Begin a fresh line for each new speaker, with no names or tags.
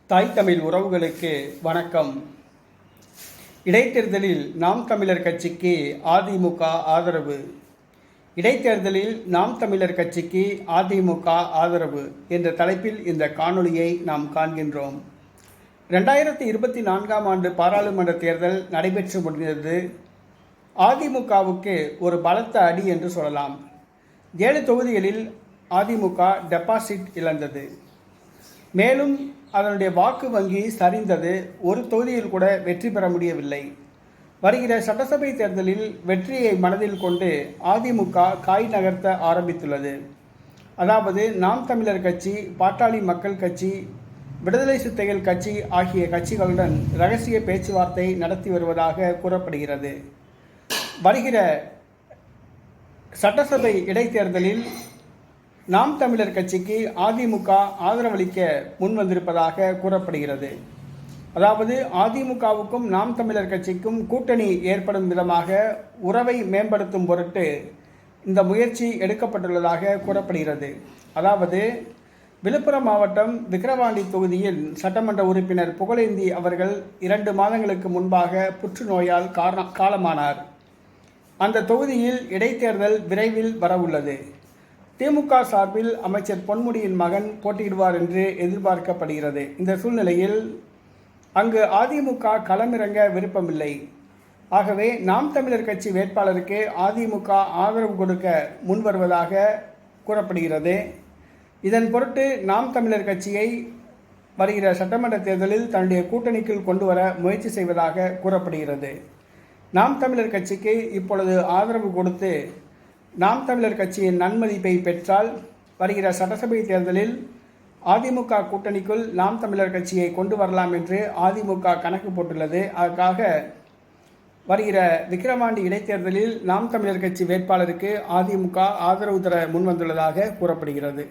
தாய் தமிழ் உறவுகளுக்கு வணக்கம். இடைத்தேர்தலில் நாம் தமிழர் கட்சிக்கு அதிமுக ஆதரவு. இடைத்தேர்தலில் நாம் தமிழர் கட்சிக்கு அதிமுக ஆதரவு என்ற தலைப்பில் இந்த காணொளியை நாம் காண்கின்றோம். 2024ஆம் ஆண்டு பாராளுமன்ற தேர்தல் நடைபெற்று முடிந்தது. அதிமுகவுக்கு ஒரு பலத்த அடி என்று சொல்லலாம். 7 தொகுதிகளில் அதிமுக டெபாசிட் இழந்தது. மேலும் அதனுடைய வாக்கு வங்கி சரிந்தது. ஒரு தொகுதியில் கூட வெற்றி பெற முடியவில்லை. வருகிற சட்டசபை தேர்தலில் வெற்றியை மனதில் கொண்டு அதிமுக காய் நகர்த்த ஆரம்பித்துள்ளது. அதாவது நாம் தமிழர் கட்சி, பாட்டாளி மக்கள் கட்சி, விடுதலை சிறுத்தைகள் கட்சி ஆகிய கட்சிகளுடன் இரகசிய பேச்சுவார்த்தை நடத்தி வருவதாக கூறப்படுகிறது. வருகிற சட்டசபை இடைத்தேர்தலில் நாம் தமிழர் கட்சிக்கு அதிமுக ஆதரவளிக்க முன்வந்திருப்பதாக கூறப்படுகிறது. அதாவது அதிமுகவுக்கும் நாம் தமிழர் கட்சிக்கும் கூட்டணி ஏற்படும் விதமாக உறவை மேம்படுத்தும் பொருட்டு இந்த முயற்சி எடுக்கப்பட்டுள்ளதாக கூறப்படுகிறது. அதாவது விழுப்புரம் மாவட்டம் விக்கிரவாண்டி தொகுதியில் சட்டமன்ற உறுப்பினர் புகழேந்தி அவர்கள் 2 மாதங்களுக்கு முன்பாக புற்றுநோயால் காலமானார். அந்த தொகுதியில் இடைத்தேர்தல் விரைவில் வரவுள்ளது. திமுக சார்பில் அமைச்சர் பொன்முடியின் மகன் போட்டியிடுவார் என்று எதிர்பார்க்கப்படுகிறது. இந்த சூழ்நிலையில் அங்கு அதிமுக களமிறங்க விருப்பமில்லை. ஆகவே நாம் தமிழர் கட்சி வேட்பாளருக்கு அதிமுக ஆதரவு கொடுக்க முன்வருவதாக கூறப்படுகிறது. இதன் பொருட்டு நாம் தமிழர் கட்சியை வருகிற சட்டமன்ற தேர்தலில் தன்னுடைய கூட்டணிக்குள் கொண்டு வர முயற்சி செய்வதாக கூறப்படுகிறது. நாம் தமிழர் கட்சிக்கு இப்பொழுது ஆதரவு கொடுத்து நாம் தமிழர் கட்சியின் நன்மதிப்பை பெற்றால் வருகிற சட்டசபை தேர்தலில் அதிமுக கூட்டணிக்குள் நாம் தமிழர் கட்சியை கொண்டு வரலாம் என்று அதிமுக கணக்கு போட்டுள்ளது. அதற்காக வருகிற விக்கிரவாண்டி இடைத்தேர்தலில் நாம் தமிழர் கட்சி வேட்பாளருக்கு அதிமுக ஆதரவு தர முன்வந்துள்ளதாக கூறப்படுகிறது.